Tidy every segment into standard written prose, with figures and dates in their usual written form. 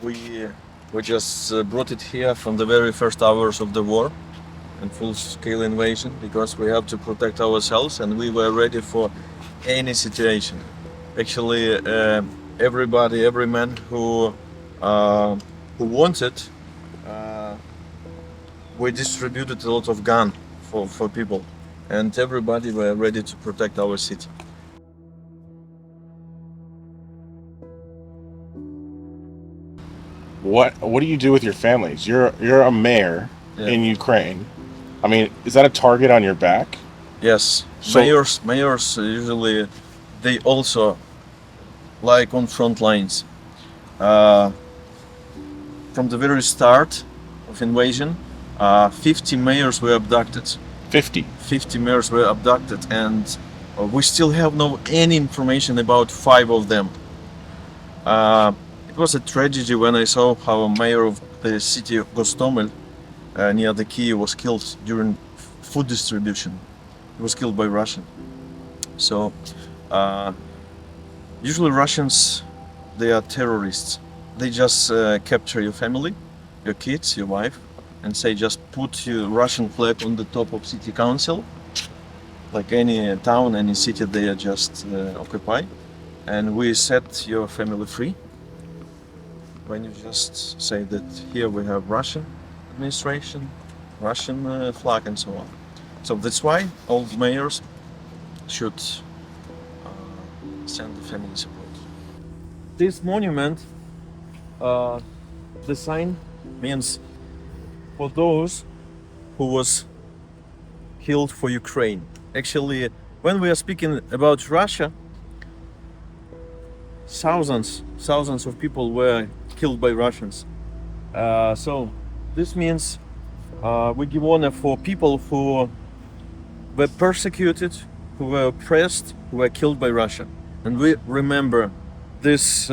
we just brought it here from the very first hours of the war and full-scale invasion because we have to protect ourselves and we were ready for any situation. Actually, every man who wanted, uh, we distributed a lot of gun for people, and everybody were ready to protect our city. What do you do with your families? You're a mayor Yeah. in Ukraine. I mean, is that a target on your back? Yes, So mayors usually they also like on front lines. Uh, from the very start of invasion, 50 mayors were abducted. 50. 50 mayors were abducted, and we still have no any information about 5 of them. It was a tragedy when I saw how a mayor of the city of Gostomel near the Kyiv was killed during food distribution. He was killed by Russian. So uh, usually Russians, they are terrorists. They just capture your family, your kids, your wife, and say just put your Russian flag on the top of city council, like any town, any city they are just occupy, and we set your family free. When you just say that here we have Russian administration, Russian flag, and so on. So that's why all mayors should send the family support. This monument, the sign means for those who was killed for Ukraine. Actually, when we are speaking about Russia, thousands of people were killed by Russians. So this means we give honor for people who were persecuted, who were oppressed, who were killed by Russia. And we remember this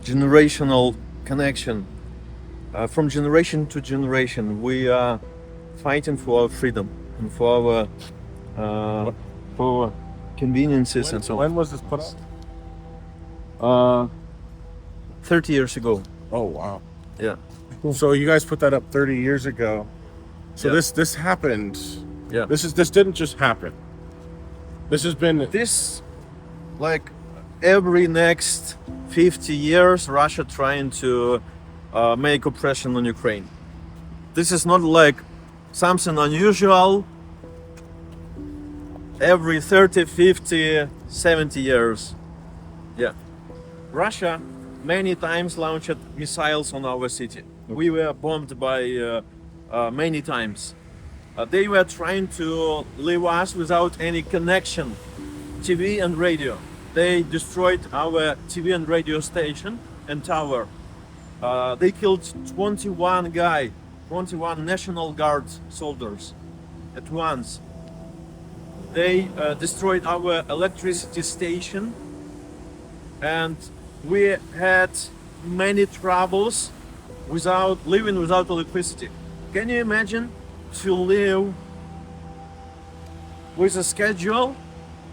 generational connection. From generation to generation, we are fighting for our freedom and for our for conveniences and so on. When was this put up? 30 years ago. Oh wow. Yeah. So you guys put that up 30 years ago. So Yeah. this happened. Yeah. This didn't just happen. This has been This, like every next 50 years, Russia trying to make oppression on Ukraine. This is not like something unusual. Every 30, 50, 70 years. Yeah. Russia many times launched missiles on our city. We were bombed by many times. They were trying to leave us without any connection, TV and radio. They destroyed our TV and radio station and tower. They killed 21 National Guard soldiers at once. They destroyed our electricity station, and we had many troubles living without electricity. Can you imagine to live with a schedule?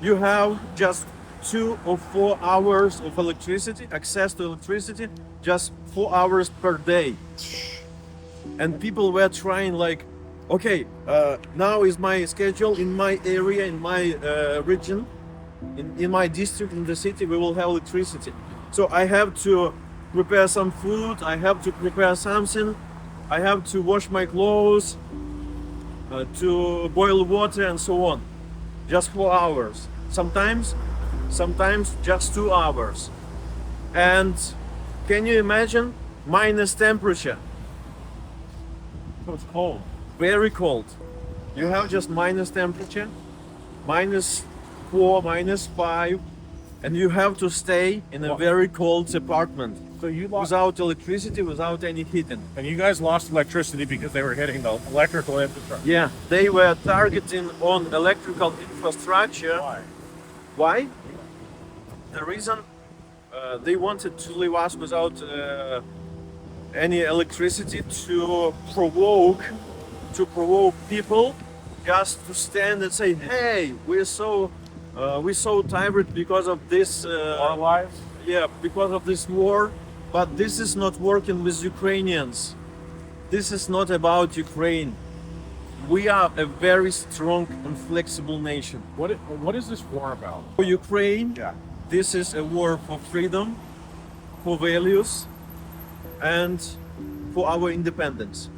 You have just 2 or 4 hours of electricity, access to electricity, just 4 hours per day. And people were trying like, okay, now is my schedule in my area, in my region, in my district, in the city, we will have electricity. So I have to prepare some food, I have to prepare something, I have to wash my clothes, to boil water and so on. Just 4 hours. Sometimes just 2 hours. And can you imagine minus temperature? so it's cold. Very cold. You have just minus temperature, -4, -5, and you have to stay in a very cold apartment So you lost, without electricity, without any heating. and you guys lost electricity because they were hitting the electrical infrastructure. Yeah, they were targeting on electrical infrastructure. Why? Why? The reason they wanted to leave us without any electricity to provoke people just to stand and say, "Hey, we're so tired because of this." Our lives? Yeah, because of this war. But this is not working with Ukrainians. This is not about Ukraine. We are a very strong and flexible nation. What is this war about? For Ukraine, Yeah. this is a war for freedom, for values, and for our independence.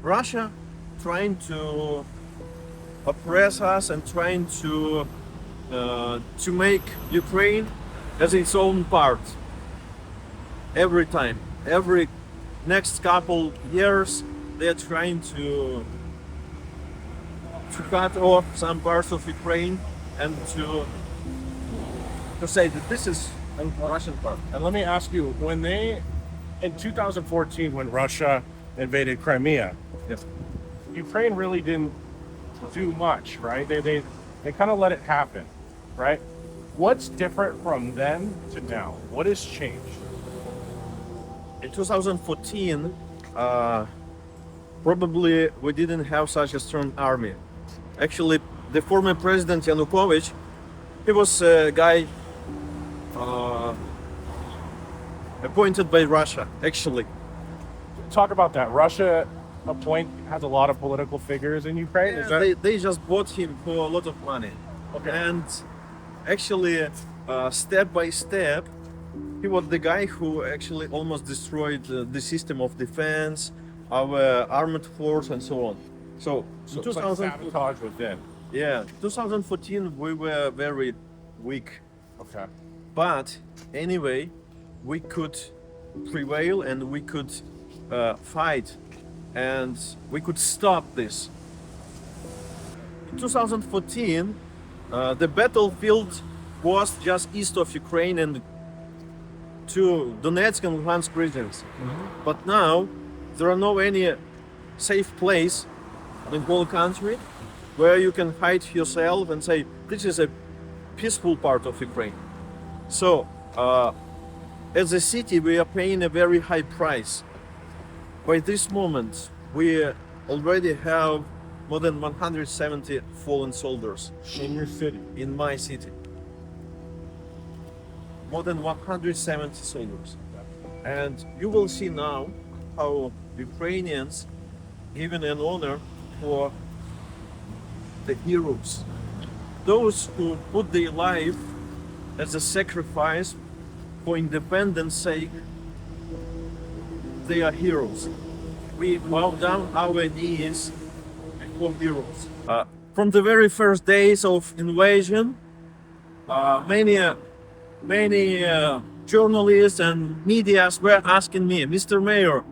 Russia trying to oppress us and trying to make Ukraine as its own part. Every time, every next couple years, they're trying to cut off some parts of Ukraine and to say that this is a Russian part. And let me ask you, in 2014, when Russia invaded Crimea, Yes. Ukraine really didn't do much, right? They kind of let it happen, right? What's different from then to now? What has changed? In 2014, probably we didn't have such a strong army. Actually, the former president Yanukovych, he was a guy appointed by Russia, actually. Talk about that. Russia has a lot of political figures in Ukraine. Is that They just bought him for a lot of money. okay? And actually, step by step, he was the guy who actually almost destroyed the system of defense, our armed force, and so on. So, So in it's like sabotage within. 2014, we were very weak. Okay. But anyway, we could prevail and we could fight and we could stop this. In 2014, the battlefield was just east of Ukraine and to Donetsk and Luhansk regions. But now there are no any safe place in the whole country where you can hide yourself and say this is a peaceful part of Ukraine. So, as a city, we are paying a very high price. By this moment, we already have more than 170 fallen soldiers In your city. in my city. More than 170 soldiers. And you will see now how Ukrainians given an honor for the heroes. Those who put their life as a sacrifice for independence sake, they are heroes. We bow down our knees before heroes. From the very first days of invasion, many journalists and medias were asking me, Mr. Mayor,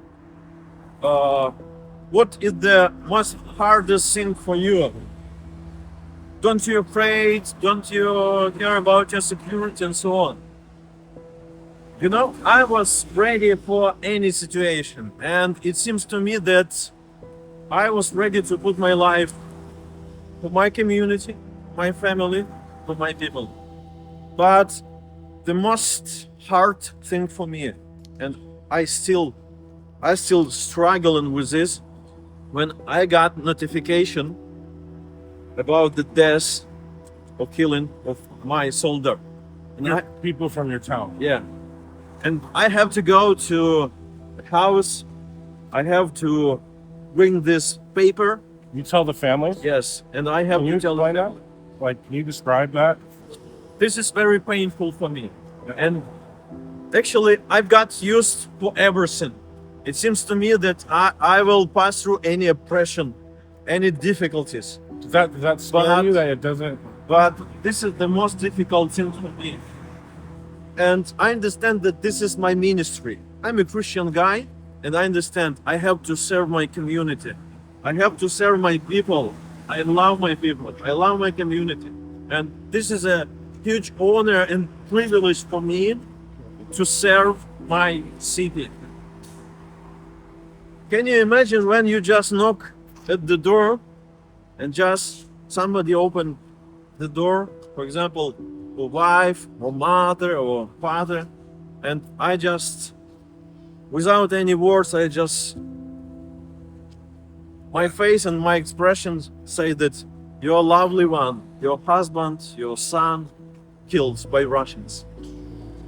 what is the most hardest thing for you? Don't you afraid? Don't you care about your security and so on? You know, I was ready for any situation, and it seems to me that I was ready to put my life for my community, my family, for my people. But the most hard thing for me, and I still struggling with this, when I got notification about the death or killing of my soldier. And People from your town. yeah. And I have to go to the house. I have to bring this paper. You tell the families? Yes. And I have Can you to tell explain them. that? Like, can you describe that? This is very painful for me. And actually, I've got used to everything. It seems to me that I will pass through any oppression, any difficulties. Does that scare But- you that it doesn't? But this is the most difficult thing for me. And I understand that this is my ministry. I'm a Christian guy, and I understand I have to serve my community. I have to serve my people. I love my people. I love my community. And this is a huge honor and privilege for me to serve my city. Can you imagine when you just knock at the door and just somebody open the door, for example, a wife or mother or father, and I just, without any words, my face and my expressions say that you're a lovely one, your husband, your son, killed by Russians.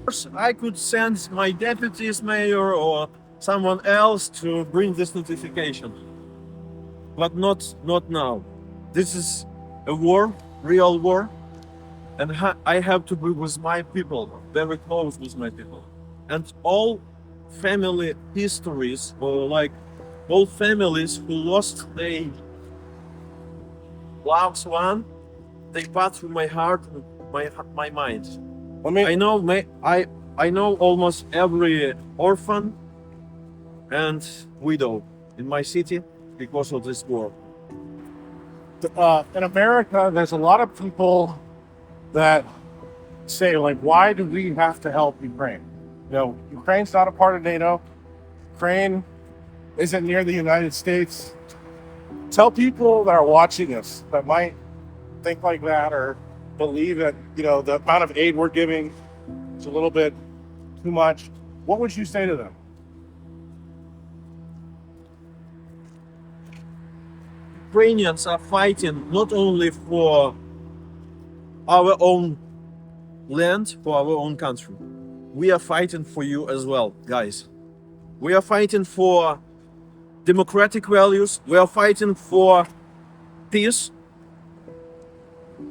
course, I could send my deputy's mayor or someone else to bring this notification, but not now. This is a war, real war, and I have to be with my people, very close with my people, and all family histories, or like all families who lost their loved one, they pass through my heart, my mind. Let me. I know almost every orphan and widow in my city because of this war. In America, there's a lot of people that say, like, why do we have to help Ukraine? You know, Ukraine's not a part of NATO. Ukraine isn't near the United States. Tell people that are watching this that might think like that or believe that, you know, the amount of aid we're giving is a little bit too much. What would you say to them? Ukrainians are fighting not only for our own land, for our own country. We are fighting for you as well, guys. We are fighting for democratic values. We are fighting for peace.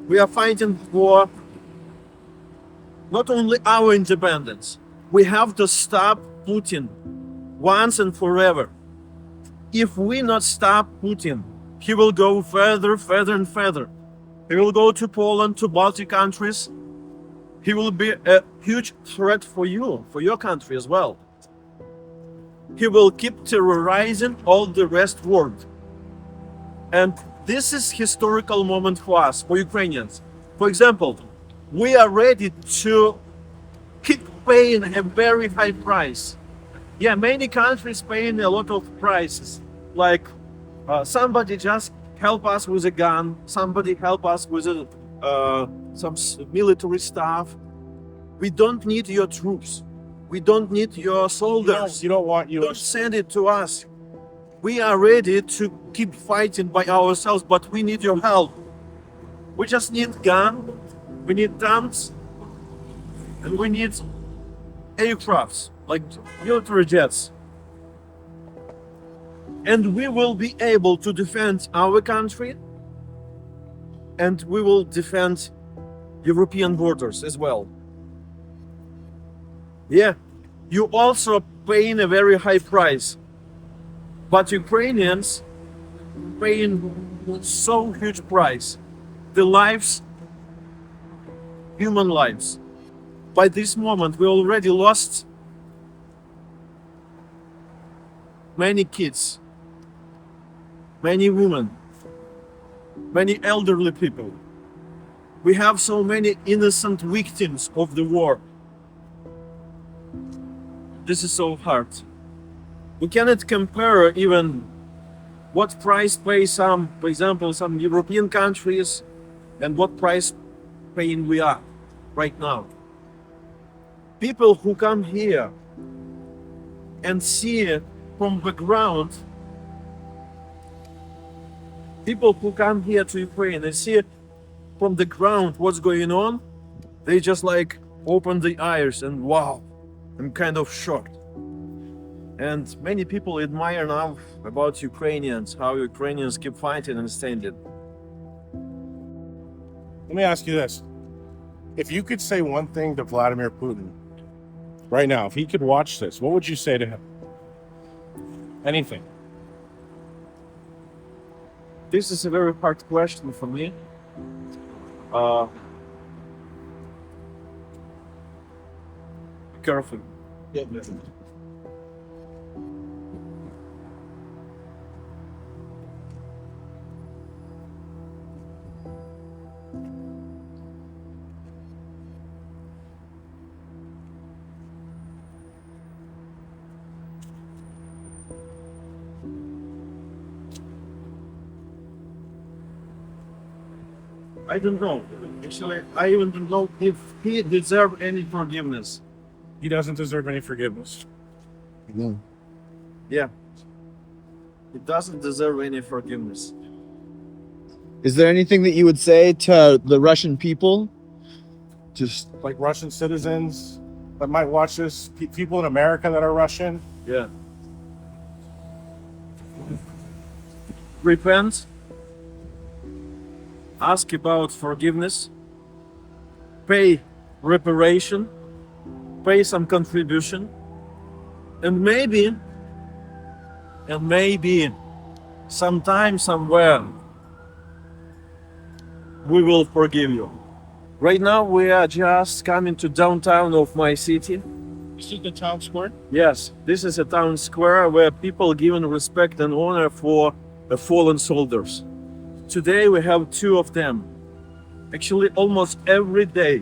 We are fighting for not only our independence. We have to stop Putin once and forever. If we not stop Putin, he will go further, further and further. He will go to Poland, to Baltic countries. He will be a huge threat for you, for your country as well. He will keep terrorizing all the rest world. And this is historical moment for us, for Ukrainians. For example, we are ready to keep paying a very high price. Yeah, many countries paying a lot of prices. Like somebody just help us with a gun, somebody help us with some military stuff. We don't need your troops. We don't need your soldiers. You don't want Don't send it to us. We are ready to keep fighting by ourselves, but we need your help. We just need gun, we need tanks, and we need aircrafts, like military jets. And we will be able to defend our country, and we will defend European borders as well. Yeah, you also paying a very high price, but Ukrainians paying so huge price, the lives, human lives. By this moment, we already lost many kids, many women, many elderly people. We have so many innocent victims of the war. This is so hard. We cannot compare even what price pay some, for example, some European countries and what price paying we are right now. People who come here and see from the ground, people who come here to Ukraine and see from the ground what's going on, they just like open the eyes and wow, I'm kind of shocked. And many people admire now about Ukrainians, how Ukrainians keep fighting and standing. Let me ask you this. If you could say one thing to Vladimir Putin right now, if he could watch this, what would you say to him? Anything. This is a very hard question for me. Be careful. Yeah. I don't know. Actually, I even don't know if he deserves any forgiveness. He doesn't deserve any forgiveness. No. Yeah. He doesn't deserve any forgiveness. Is there anything that you would say to the Russian people? Just Like Russian citizens, that might watch this, people in America that are Russian, Yeah. Repent. Ask about forgiveness. Pay reparation. Pay some contribution. And maybe sometime, somewhere, we will forgive you. Right now, we are just coming to downtown of my city. this is the town square. Yes, this is a town square where people given respect and honor for the fallen soldiers. Today we have two of them. Actually, almost every day.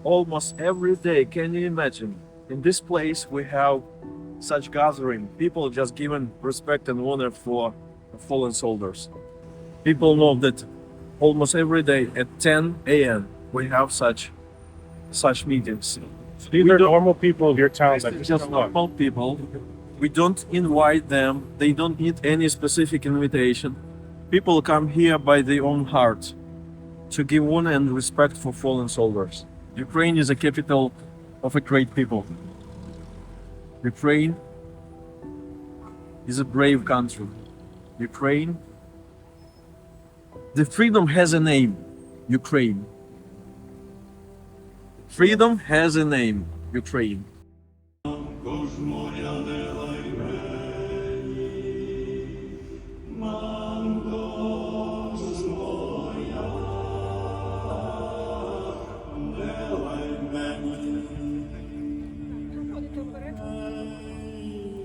Can you imagine? In this place we have such gathering. People just given respect and honor for the fallen soldiers. People know that almost every day at 10 a.m. we have such meetings. These are normal people of your town that Just just love. normal people. We don't invite them. They don't need any specific invitation. People come here by their own heart to give honor and respect for fallen soldiers. Ukraine is a capital of a great people. Ukraine is a brave country. Ukraine, the freedom has a name. Ukraine. Freedom has a name. Ukraine.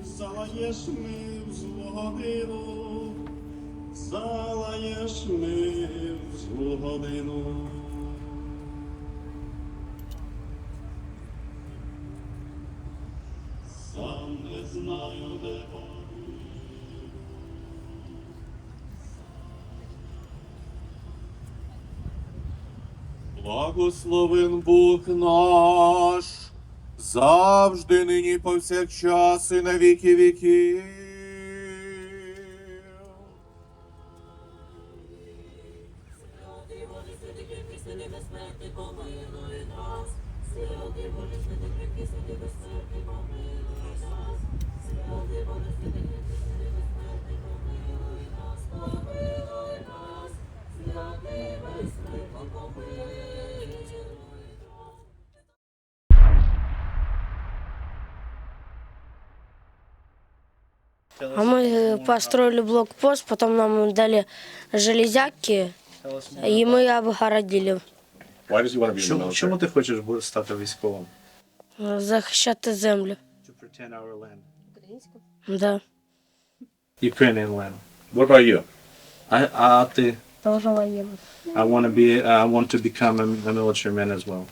Залаєш ми в злу годину, залаєш ми в злу годину. Сам не знаю, де благословен Бог наш, завжди, нині, повсякчас і на віки віків. А мы построили блокпост, потом нам дали железяки, и мы обгородили. Why does he want to be in the military? Чому ти хочеш стати військовим? Захищати землю. To protect our land. Да. Ukrainian land. What about you? А ти? Тоже военный. I want to become a military man as well.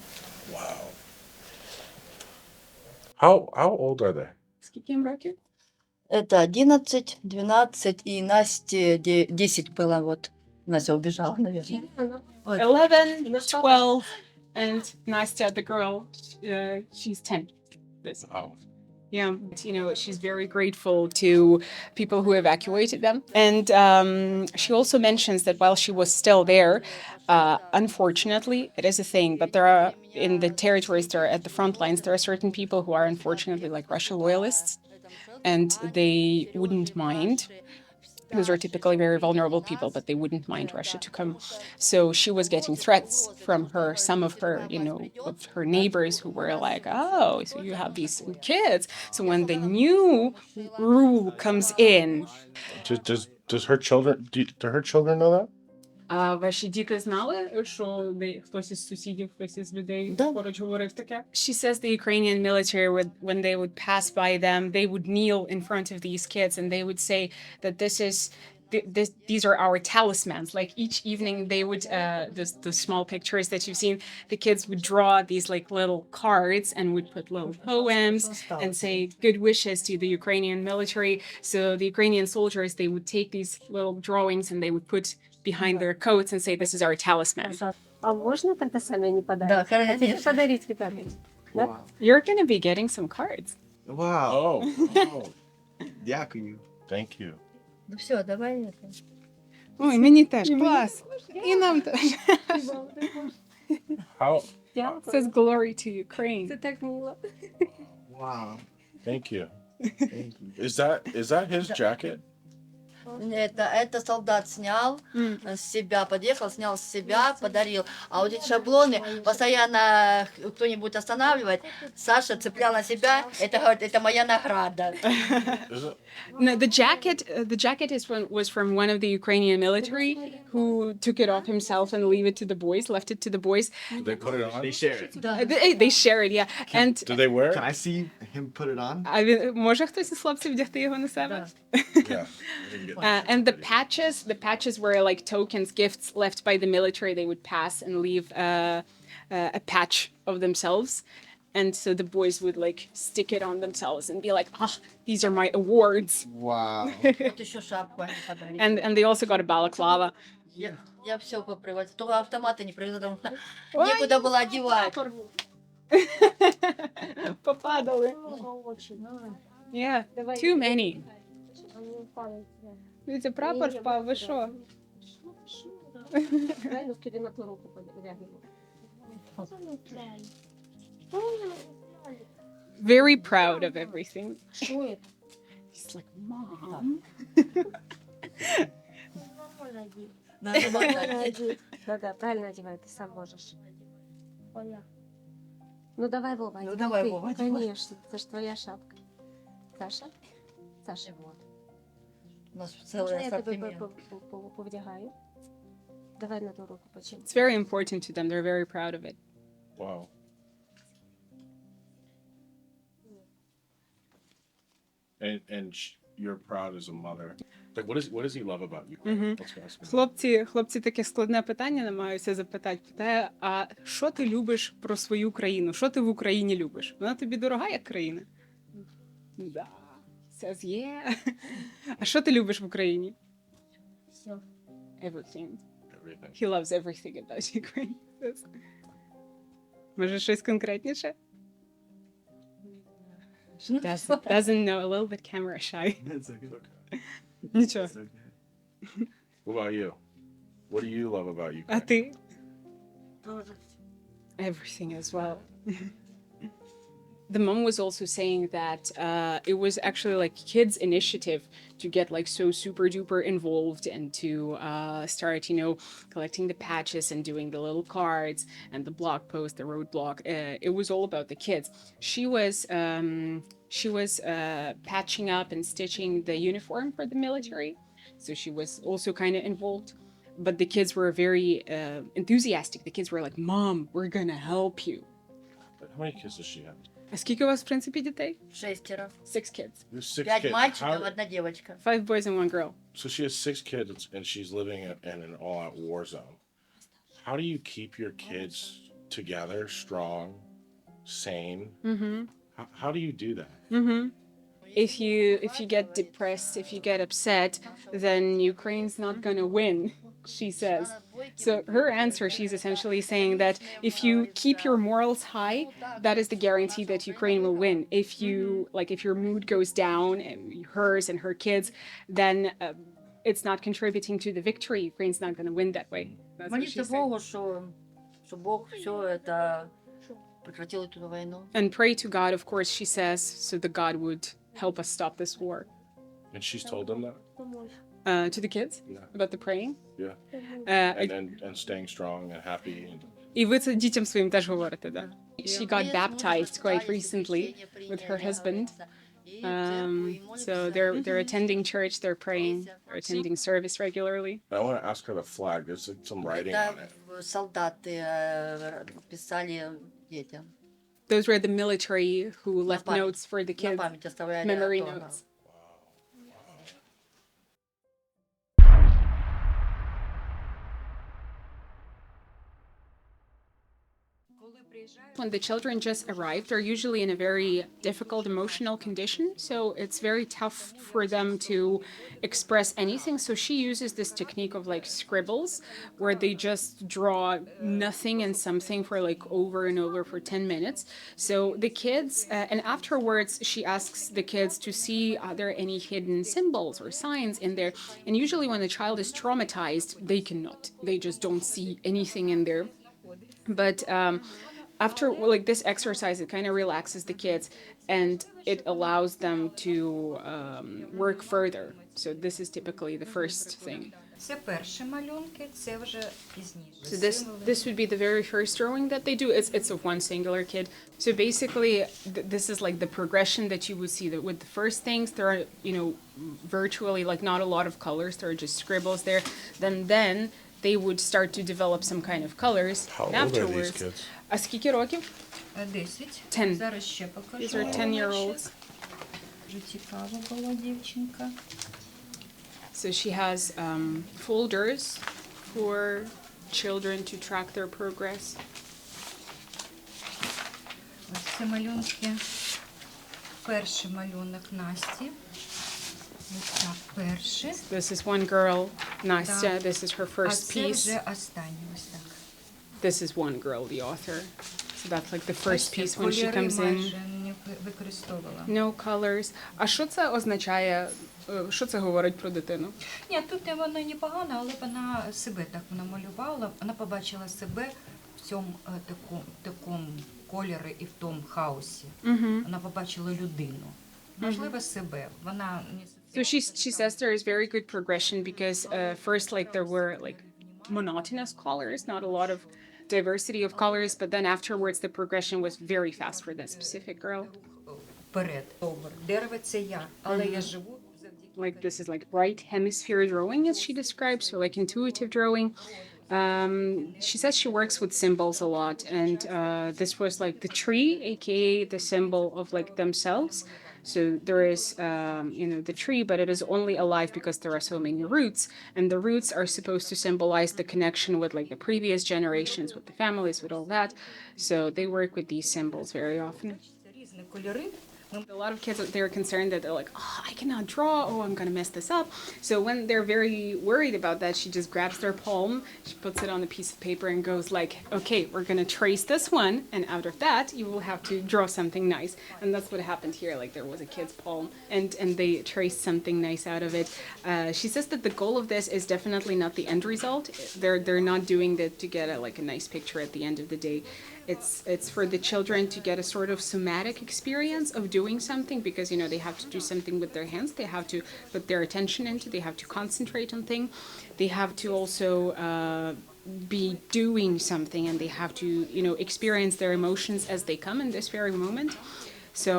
How old are they? Скільки їм років? Это 11, 12 и Насте 10 было. Вот Настя убежала, наверное. 11, 12, and Nastya, the girl, she's 10. This. Oh. Yeah, you know, she's very grateful to people who evacuated them. And she also mentions that while she was still there, unfortunately, it is a thing, but there are, in the territories, there are at the front lines, there are certain people who are unfortunately like Russia loyalists, and they wouldn't mind. Those are typically very vulnerable people, but they wouldn't mind Russia to come. So she was getting threats from some of her, of her neighbors who were like, oh, so you have these kids. So when the new rule comes in. Does her children, do her children know that? Ваші діти знали, що хтось із сусідів, хтось із людей поруч говорив таке? She says the Ukrainian military would, when they would pass by them, they would kneel in front of these kids and they would say that these are our talismans. Like each evening they would, the small pictures that you've seen, the kids would draw these like little cards and would put little poems and say good wishes to the Ukrainian military. So the Ukrainian soldiers, they would take these little drawings and they would put behind their coats and say, this is our talisman. А можно тогда сами не подарить? Да, хорошо. Подарить ребятам. You're going to be getting some cards. Wow. Oh. Дякую. Thank you. Ну все, давай это. Ой, мені теж. Клас. І нам теж. It says glory to Ukraine. Wow. Thank you. Thank you. Is that his jacket? Это солдат снял с себя, подъехал, снял с себя, подарил. А вот эти шаблоны постоянно кто-нибудь останавливает. Саша цеплял на себя. Это говорит, это моя награда. Is it? No, the jacket was from one of the Ukrainian military who took it off himself and left it to the boys. Did they put it on? They share it. They share it, yeah. And Did they wear it? Can I see him put it on? може хтось із хлопців вдягти його на себе? Yeah. I didn't get that. And the patches were like tokens, gifts left by the military. They would pass and leave a patch of themselves. And so the boys would like stick it on themselves and be like, these are my awards. Wow. Вот еще шапку они подарили. And they also got a balaclava. Я все попривозила. Только автоматы не привезла, потому что некуда было одевать. Попадали. Yeah, too many. Дивіться, прапор впав, ви що? Very proud of everything. He's like, Mom. Да, правильно одевай, ты сам можешь. Ну давай, Вова, Ну, одевай давай, ты. Вова, одевай. Конечно, это ж твоя шапка. Саша? Саша, вот. У нас Можно целый я тебе ассортимент. повдягаю? Давай на ту руку почему. It's very important to them. They're very proud of it. Wow. And you're proud as a mother. Like, what does he love about you? Let's ask him. Хлопці таке складне питання намагаються запитати. Питає, а що ти любиш про свою країну? Що ти в Україні любиш? Вона тобі дорога як країна? Да. Says, yeah. А що ти любиш в Україні? Все. Everything. Everything. He loves everything about Ukraine. Може, щось конкретніше? Doesn't know, a little bit camera shy. It's okay. Нічого. It's okay. What about you? What do you love about Ukraine? А ти? Тоже. Everything as well. The mom was also saying that it was actually like kids' initiative to get like so super duper involved and to start, collecting the patches and doing the little cards and the blog post, the roadblock. It was all about the kids. She was patching up and stitching the uniform for the military, so she was also kind of involved. But the kids were very enthusiastic. The kids were like, "Mom, we're gonna help you." How many kids does she have? А скільки у вас, в принципі, дітей? 6. 6 kids. There's 6 5 kids. мальчиков, How- 1 девочка. 5 boys and 1 girl. So she has 6 kids and she's living in an all-out war zone. How do you keep your kids together, strong, sane? How do you do that? If you get depressed, if you get upset, then Ukraine's not gonna win, she says. So her answer, she's essentially saying that if you keep your morals high, that is the guarantee that Ukraine will win. If your mood goes down, hers and her kids, then it's not contributing to the victory. Ukraine's not gonna win that way. That's what Молиться she said. Богу, что Бог все это прекратил эту войну. And pray to God, of course, she says, so that God would help us stop this war. And she's told them that? To the kids? Yeah. About the praying? Yeah. And staying strong and happy. And І ви це дітям своїм теж говорите, да? She got baptized quite recently with her husband. So they're attending church, they're praying, they're attending service regularly. I want to ask her the flag. There's like some writing on it. Это солдаты писали детям. Those were the military who left память. notes for the На kids, память оставляли memory автограф. notes. When the children just arrive, they're usually in a very difficult emotional condition, so it's very tough for them to express anything. So she uses this technique of like scribbles, where they just draw nothing and something for like over and over for 10 minutes. So the kids, and afterwards, she asks the kids to see are there any hidden symbols or signs in there. And usually when the child is traumatized, they cannot. They just don't see anything in there. But after like this exercise, it kind of relaxes the kids and it allows them to work further. So this is typically the first thing. Це перші малюнки, це вже пізніше. So this would be the very first drawing that they do. It's of one singular kid. So basically, this is like the progression that you would see. That with the first things, there are virtually like not a lot of colors. There are just scribbles there. Then they would start to develop some kind of colors. How And old are afterwards, these kids? А скільки років? 10. 10. Зараз ще покажу. These are 10-year-olds. Дуже цікава була дівчинка. So she has folders for children to track their progress. Ось це малюнки. Перший малюнок Насті. Ось так, перший. This is one girl, Nastya. This is her А first це piece. вже останній, ось так. This is one girl, the author. So that's like the first Ось piece when she кольори comes in. майже не використовувала. No colors. А що це означає? Що це говорить про дитину? Ні, тут вона не погана, але вона себе так вона малювала. Вона побачила себе в цьому такому кольорі і в тому хаосі. Вона побачила людину. Можливо, себе. Вона не So she says there is very good progression because first like there were like monotonous colors, not a lot of diversity of colors, but then afterwards the progression was very fast for that specific girl. вперед. Дерево це я, але я живу. Like this is like bright hemisphere drawing as she describes, so like intuitive drawing. She says she works with symbols a lot, and this was like the tree, aka the symbol of like themselves. So there is, the tree, but it is only alive because there are so many roots, and the roots are supposed to symbolize the connection with like the previous generations, with the families, with all that. So they work with these symbols very often. Різні кольори. A lot of kids, they're concerned that they're like, oh, I cannot draw. Oh, I'm going to mess this up. So when they're very worried about that, she just grabs their palm, she puts it on a piece of paper and goes like, okay, we're going to trace this one. And out of that, you will have to draw something nice. And that's what happened here. Like there was a kid's palm and they traced something nice out of it. She says that the goal of this is definitely not the end result. They're not doing that to get a nice picture at the end of the day. It's for the children to get a sort of somatic experience of doing something because they have to do something with their hands. They have to put their attention into. They have to concentrate on things. They have to also be doing something, and they have to experience their emotions as they come in this very moment. So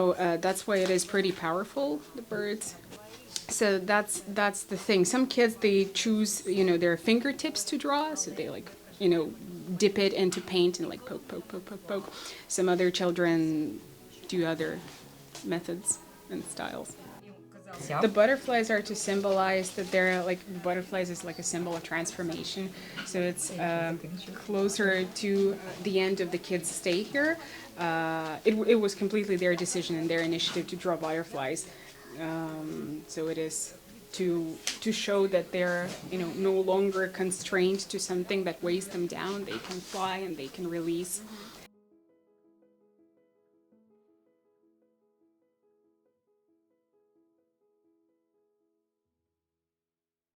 that's why it is pretty powerful. The birds. So that's the thing. Some kids they choose their fingertips to draw, so they dip it into paint and like poke. Some other children do other methods and styles. The butterflies are to symbolize that they're like butterflies is like a symbol of transformation. So it's closer to the end of the kids' stay here. It was completely their decision and their initiative to draw butterflies. So it is to show that they're no longer constrained to something that weighs them down. They can fly and they can release.